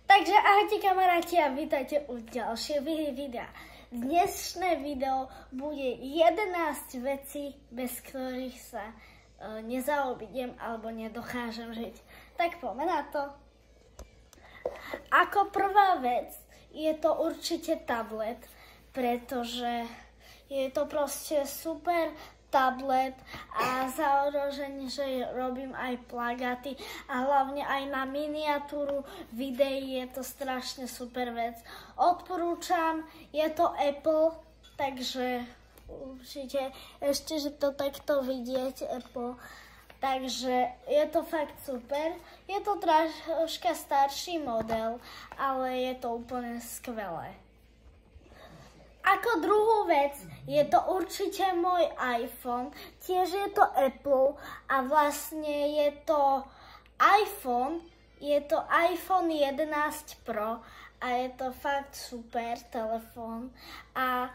Takže ahojte kamaráti a vítajte u ďalšieho videa. Dnešné video bude 11 vecí, bez ktorých sa nezaobídem alebo nedokážem žiť. Tak poďme na to. Ako prvá vec je to určite tablet, pretože je to proste super tablet a zároveň, že robím aj plagáty a hlavne aj na miniatúru videí je to strašne super vec. Odporúčam, je to Apple, takže určite ešte, že to takto vidieť Apple. Takže je to fakt super. Je to troška starší model, ale je to úplne skvelé. Ako druhú vec je to určite môj iPhone, tiež je to Apple a vlastne je to iPhone 11 Pro a je to fakt super telefón a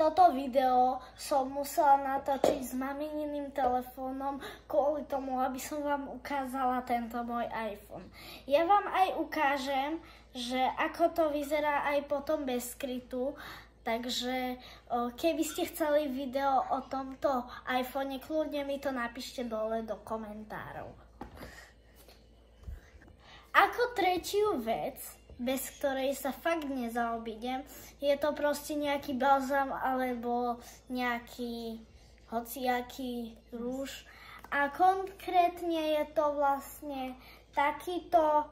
toto video som musela natočiť s mamininým telefónom kvôli tomu, aby som vám ukázala tento môj iPhone. Ja vám aj ukážem, že ako to vyzerá aj potom bez skrytu, takže keby ste chceli video o tomto iPhone, kľudne mi to napíšte dole do komentárov. Ako tretiu vec, bez ktorej sa fakt nezaobídem, je to proste nejaký balzam alebo nejaký hociaký rúž. A konkrétne je to vlastne takýto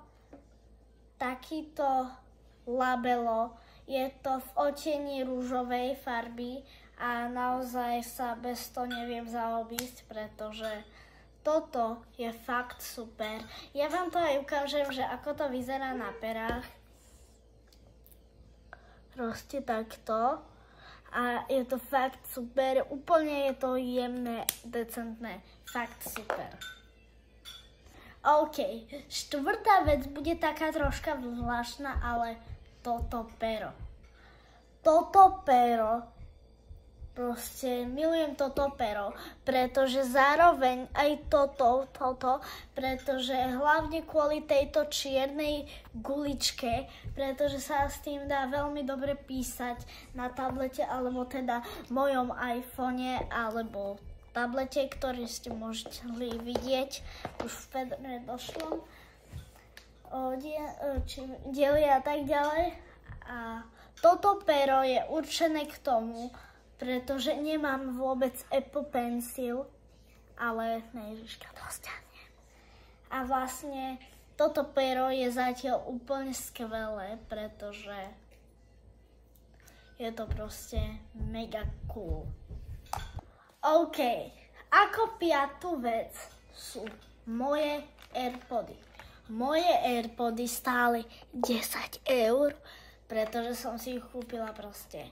labelo. Je to v odtieni rúžovej farby a naozaj sa bez toho neviem zaobísť, pretože toto je fakt super. Ja vám to aj ukážem, že ako to vyzerá na perách. Proste takto. A je to fakt super. Úplne je to jemné, decentné. Fakt super. OK. Štvrtá vec bude taká troška zvláštna, ale toto pero. Toto pero. Proste milujem toto pero, pretože zároveň aj toto, pretože hlavne kvôli tejto čiernej guličke, pretože sa s tým dá veľmi dobre písať na tablete, alebo teda v mojom iPhone, alebo tablete, ktorý ste môžete vidieť už v predošlom dieli a tak ďalej. A toto pero je určené k tomu, pretože nemám vôbec Apple Pencil, ale Ježiška, to stiahnem. A vlastne toto pero je zatiaľ úplne skvelé, pretože je to proste mega cool. OK, ako piatú vec sú moje AirPody. Moje AirPody stáli 10 €, pretože som si ich kúpila proste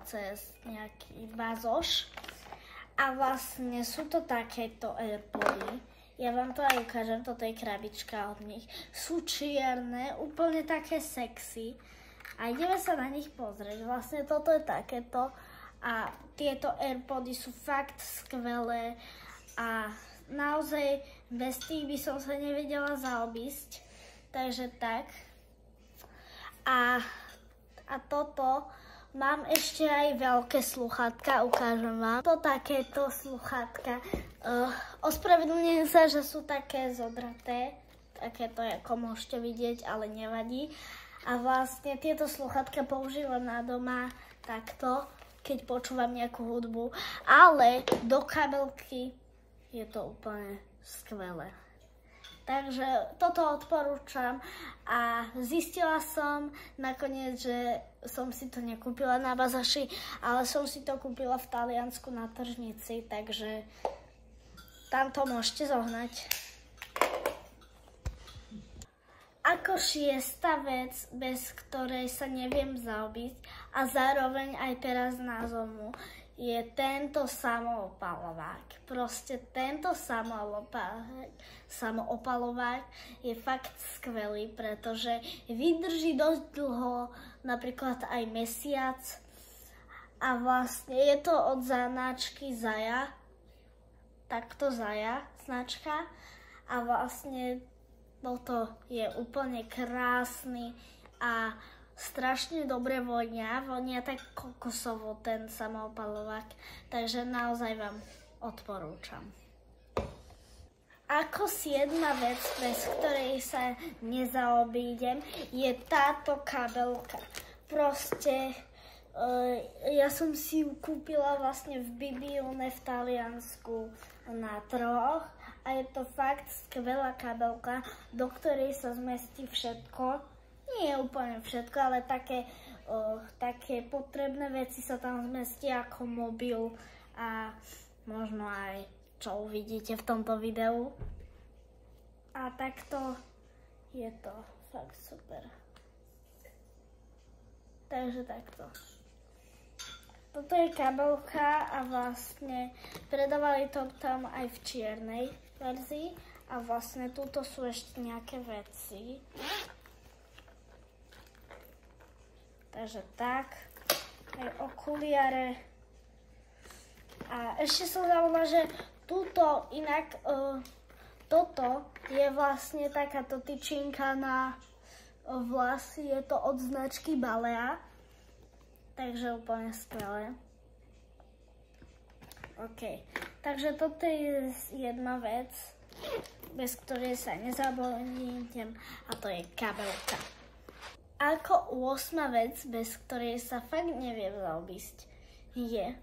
cez nejaký bazoš. A vlastne sú to takéto AirPody. Ja vám to aj ukážem, toto je krabička od nich. Sú čierne, úplne také sexy. A ideme sa na nich pozrieť. Vlastne toto je takéto. A tieto AirPody sú fakt skvelé. A naozaj bez tých by som sa nevedela zaobísť. Takže tak. A toto. Mám ešte aj veľké sluchátka, ukážem vám. To takéto sluchátka. Ospravedlňujem sa, že sú také zodraté. Takéto, ako môžete vidieť, ale nevadí. A vlastne tieto sluchátka používam na doma takto, keď počúvam nejakú hudbu. Ale do kabelky je to úplne skvelé. Takže toto odporúčam a zistila som nakoniec, že som si to nekúpila na bazaši, ale som si to kúpila v Taliansku na tržnici, takže tam to môžete zohnať. Ako šiesta vec, bez ktorej sa neviem zaobísť a zároveň aj teraz názovu, je tento samoopalovák. Proste tento samoopalovák je fakt skvelý, pretože vydrží dosť dlho, napríklad aj mesiac. A vlastne je to od značky Zaja. Takto Zaja značka. A vlastne Toto je úplne krásny a strašne dobre vonia tak kokosovo ten samoopalovák, takže naozaj vám odporúčam. Ako 7. vec, bez ktorej sa nezaobídem, je táto kabelka. Proste ja som si ju kúpila vlastne v Bibione v Taliansku na trhoch a je to fakt skvelá kabelka, do ktorej sa zmestí všetko. Nie je úplne všetko, ale také potrebné veci sa tam zmestia ako mobil a možno aj čo uvidíte v tomto videu. A takto je to fakt super. Takže takto. Toto je kabelka a vlastne predávali to tam aj v čiernej verzii a vlastne tuto sú ešte nejaké veci. Takže tak, aj okuliare. A ešte som zabudla, že tuto inak, toto je vlastne takáto tyčinka na vlasy, je to od značky Balea. Takže úplne skvelé. OK, takže toto je jedna vec, bez ktorej sa nezabudnem, a to je kabelka. Ako 8. vec, bez ktorej sa fakt neviem zaobísť, je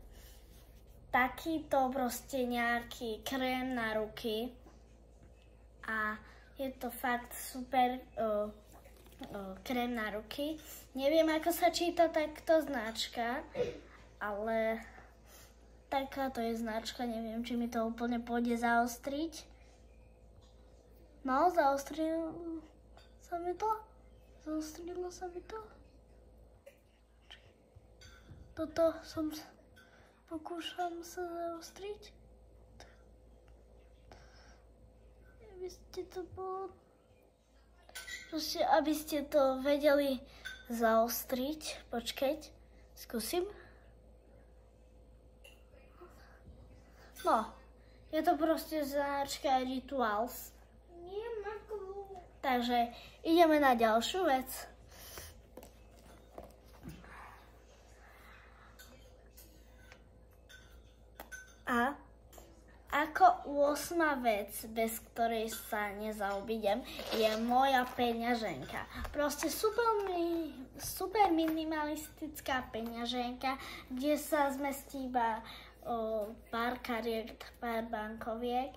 takýto proste nejaký krém na ruky a je to fakt super krém na ruky. Neviem, ako sa číta takto značka, ale takáto je značka, neviem, či mi to úplne pôjde zaostriť. No, zaostrilo sa mi to. Zaostrilo sa mi to. Toto som pokúšam sa zaostriť. Aby ste to bolo... Proste, aby ste to vedeli zaostriť. Počkať, skúsim. No, je to proste značka Rituals. Takže ideme na ďalšiu vec. A ako 8. vec, bez ktorej sa nezaobídem, je moja peňaženka. Proste super minimalistická peňaženka, kde sa zmestí iba pár kariet, pár bankoviek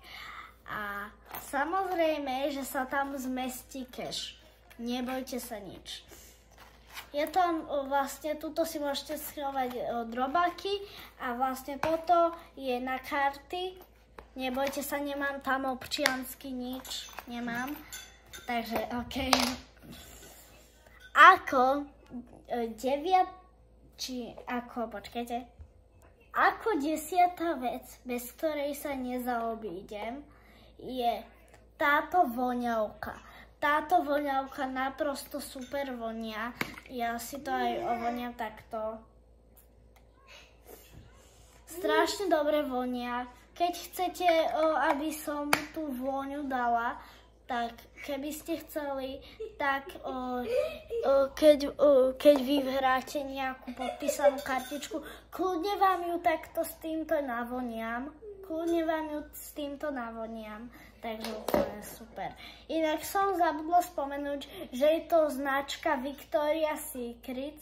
a samozrejme, že sa tam zmestí cash. Nebojte sa nič. Je tam vlastne, tuto si môžete schovať drobáky a vlastne toto je na karty. Nebojte sa, nemám tam občiansky nič, nemám. Takže OK. Ako 9, či ako, počkajte. Ako 10. vec, bez ktorej sa nezaobídem, je táto voňavka. Táto voňavka naprosto super vonia. Ja si to aj ovoniam takto. Strašne dobre vonia. Keď chcete, aby som tú vôňu dala, tak keby ste chceli, tak keď vy hráte nejakú podpísanú kartičku, kľudne vám ju takto s týmto navoniam. Takže úplne super. Inak som zabudla spomenúť, že je to značka Victoria's Secret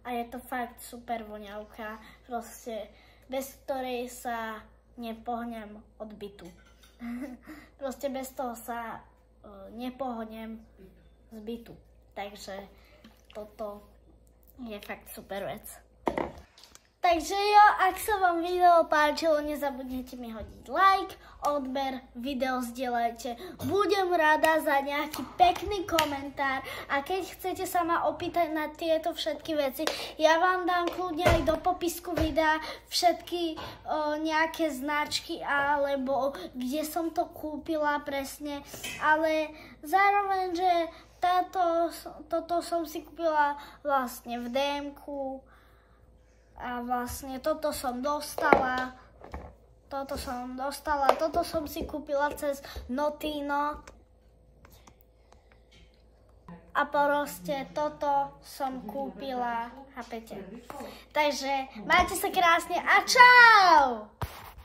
a je to fakt super voňavka. Proste bez ktorej sa nepohnem od bytu. Proste bez toho sa nepohnem z bytu. Takže toto je fakt super vec. Takže jo, ak sa vám video páčilo, nezabudnite mi hodiť like, odber, video zdieľajte. Budem rada za nejaký pekný komentár a keď chcete sa ma opýtať na tieto všetky veci, ja vám dám kľudne aj do popisku videa všetky nejaké značky alebo kde som to kúpila presne, ale zároveň, že toto som si kúpila vlastne v DM-ku. A vlastne toto som dostala, toto som si kúpila cez Notino. A proste toto som kúpila, chápete? Takže majte sa krásne a čau!